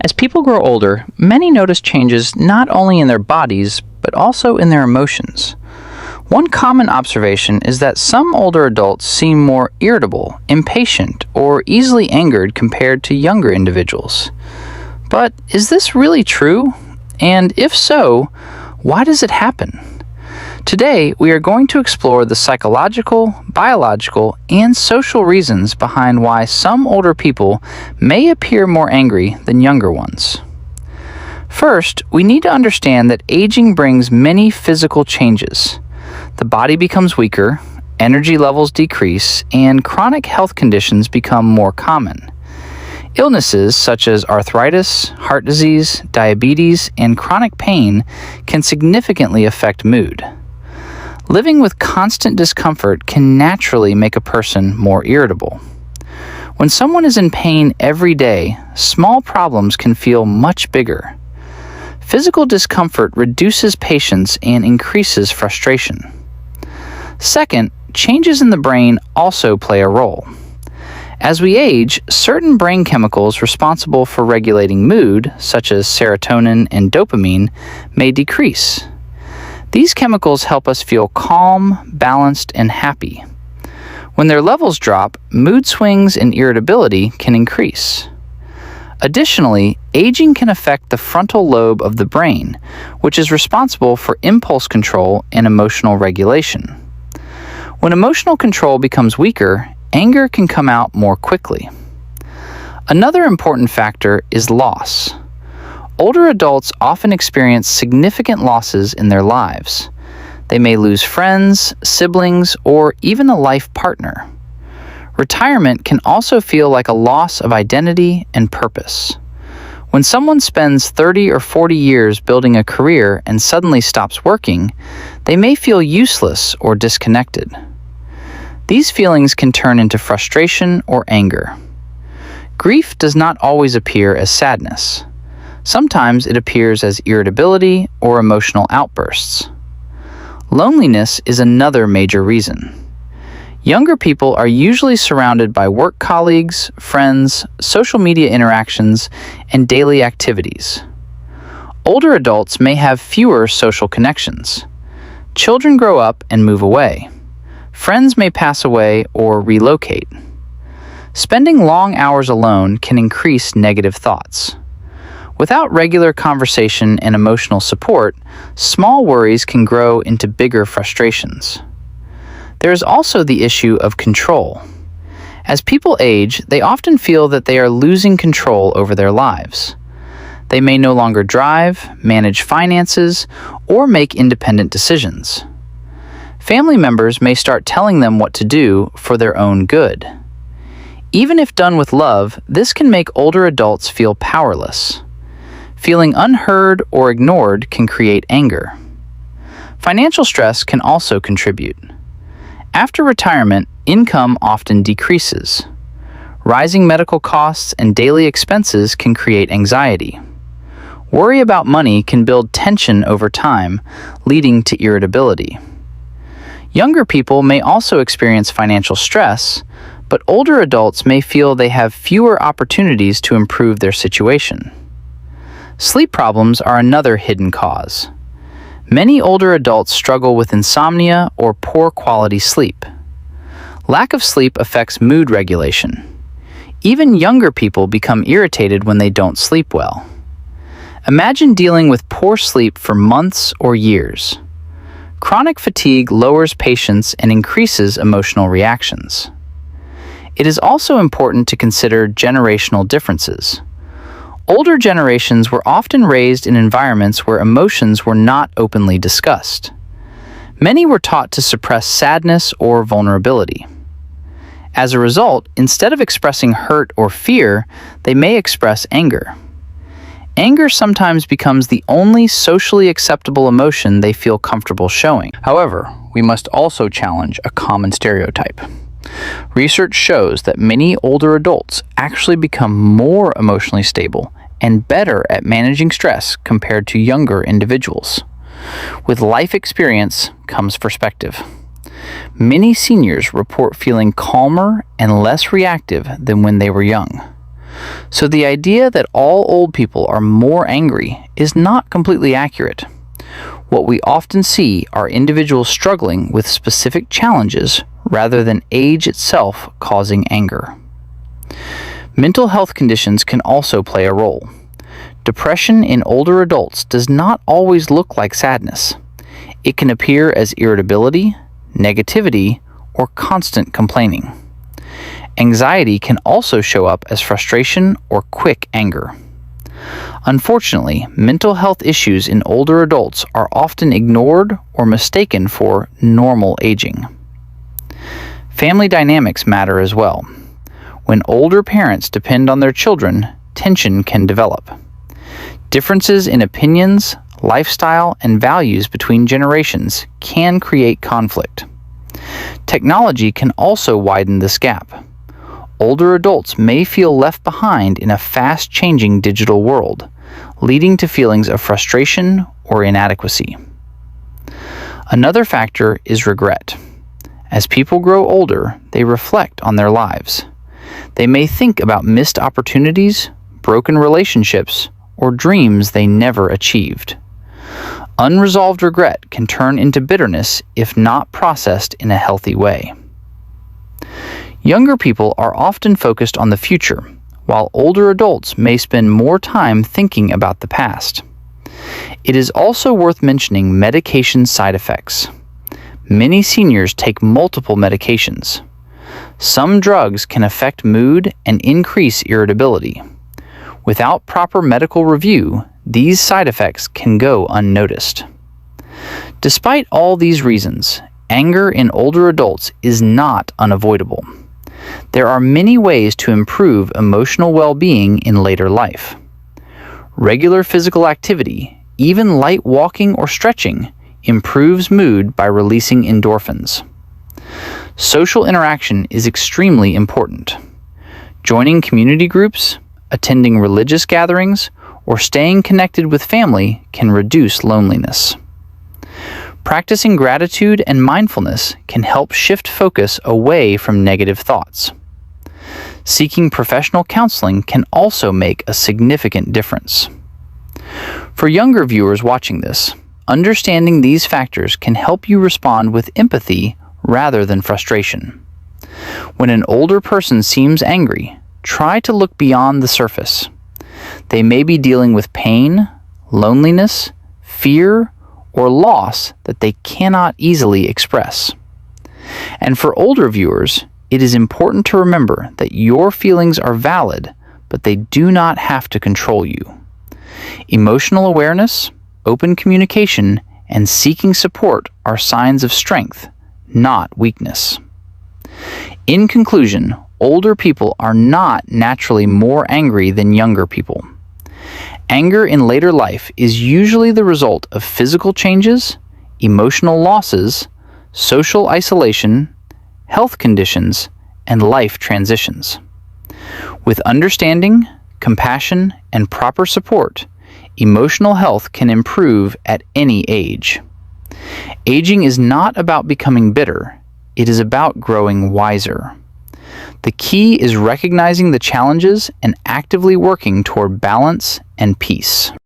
As people grow older, many notice changes not only in their bodies, but also in their emotions. One common observation is that some older adults seem more irritable, impatient, or easily angered compared to younger individuals. But is this really true? And if so, why does it happen? Today, we are going to explore the psychological, biological, and social reasons behind why some older people may appear more angry than younger ones. First, we need to understand that aging brings many physical changes. The body becomes weaker, energy levels decrease, and chronic health conditions become more common. Illnesses such as arthritis, heart disease, diabetes, and chronic pain can significantly affect mood. Living with constant discomfort can naturally make a person more irritable. When someone is in pain every day, small problems can feel much bigger. Physical discomfort reduces patience and increases frustration. Second, changes in the brain also play a role. As we age, certain brain chemicals responsible for regulating mood, such as serotonin and dopamine, may decrease. These chemicals help us feel calm, balanced, and happy. When their levels drop, mood swings and irritability can increase. Additionally, aging can affect the frontal lobe of the brain, which is responsible for impulse control and emotional regulation. When emotional control becomes weaker, anger can come out more quickly. Another important factor is loss. Older adults often experience significant losses in their lives. They may lose friends, siblings, or even a life partner. Retirement can also feel like a loss of identity and purpose. When someone spends 30 or 40 years building a career and suddenly stops working, they may feel useless or disconnected. These feelings can turn into frustration or anger. Grief does not always appear as sadness. Sometimes it appears as irritability or emotional outbursts. Loneliness is another major reason. Younger people are usually surrounded by work colleagues, friends, social media interactions, and daily activities. Older adults may have fewer social connections. Children grow up and move away. Friends may pass away or relocate. Spending long hours alone can increase negative thoughts. Without regular conversation and emotional support, small worries can grow into bigger frustrations. There is also the issue of control. As people age, they often feel that they are losing control over their lives. They may no longer drive, manage finances, or make independent decisions. Family members may start telling them what to do for their own good. Even if done with love, this can make older adults feel powerless. Feeling unheard or ignored can create anger. Financial stress can also contribute. After retirement, income often decreases. Rising medical costs and daily expenses can create anxiety. Worry about money can build tension over time, leading to irritability. Younger people may also experience financial stress, but older adults may feel they have fewer opportunities to improve their situation. Sleep problems are another hidden cause. Many older adults struggle with insomnia or poor quality sleep. Lack of sleep affects mood regulation. Even younger people become irritated when they don't sleep well. Imagine dealing with poor sleep for months or years. Chronic fatigue lowers patience and increases emotional reactions. It is also important to consider generational differences. Older generations were often raised in environments where emotions were not openly discussed. Many were taught to suppress sadness or vulnerability. As a result, instead of expressing hurt or fear, they may express anger. Anger sometimes becomes the only socially acceptable emotion they feel comfortable showing. However, we must also challenge a common stereotype. Research shows that many older adults actually become more emotionally stable and better at managing stress compared to younger individuals. With life experience comes perspective. Many seniors report feeling calmer and less reactive than when they were young. So the idea that all old people are more angry is not completely accurate. What we often see are individuals struggling with specific challenges rather than age itself causing anger. Mental health conditions can also play a role. Depression in older adults does not always look like sadness. It can appear as irritability, negativity, or constant complaining. Anxiety can also show up as frustration or quick anger. Unfortunately, mental health issues in older adults are often ignored or mistaken for normal aging. Family dynamics matter as well. When older parents depend on their children, tension can develop. Differences in opinions, lifestyle, and values between generations can create conflict. Technology can also widen this gap. Older adults may feel left behind in a fast-changing digital world, leading to feelings of frustration or inadequacy. Another factor is regret. As people grow older, they reflect on their lives. They may think about missed opportunities, broken relationships, or dreams they never achieved. Unresolved regret can turn into bitterness if not processed in a healthy way. Younger people are often focused on the future, while older adults may spend more time thinking about the past. It is also worth mentioning medication side effects. Many seniors take multiple medications. Some drugs can affect mood and increase irritability. Without proper medical review, these side effects can go unnoticed. Despite all these reasons, anger in older adults is not unavoidable. There are many ways to improve emotional well-being in later life. Regular physical activity, even light walking or stretching, improves mood by releasing endorphins. Social interaction is extremely important. Joining community groups, attending religious gatherings, or staying connected with family can reduce loneliness. Practicing gratitude and mindfulness can help shift focus away from negative thoughts. Seeking professional counseling can also make a significant difference. For younger viewers watching this, understanding these factors can help you respond with empathy rather than frustration. When an older person seems angry, try to look beyond the surface. They may be dealing with pain, loneliness, fear, or loss that they cannot easily express. And for older viewers, it is important to remember that your feelings are valid, but they do not have to control you. Emotional awareness, open communication, and seeking support are signs of strength, not weakness. In conclusion, older people are not naturally more angry than younger people. Anger in later life is usually the result of physical changes, emotional losses, social isolation, health conditions, and life transitions. With understanding, compassion, and proper support, emotional health can improve at any age. Aging is not about becoming bitter, it is about growing wiser. The key is recognizing the challenges and actively working toward balance and peace.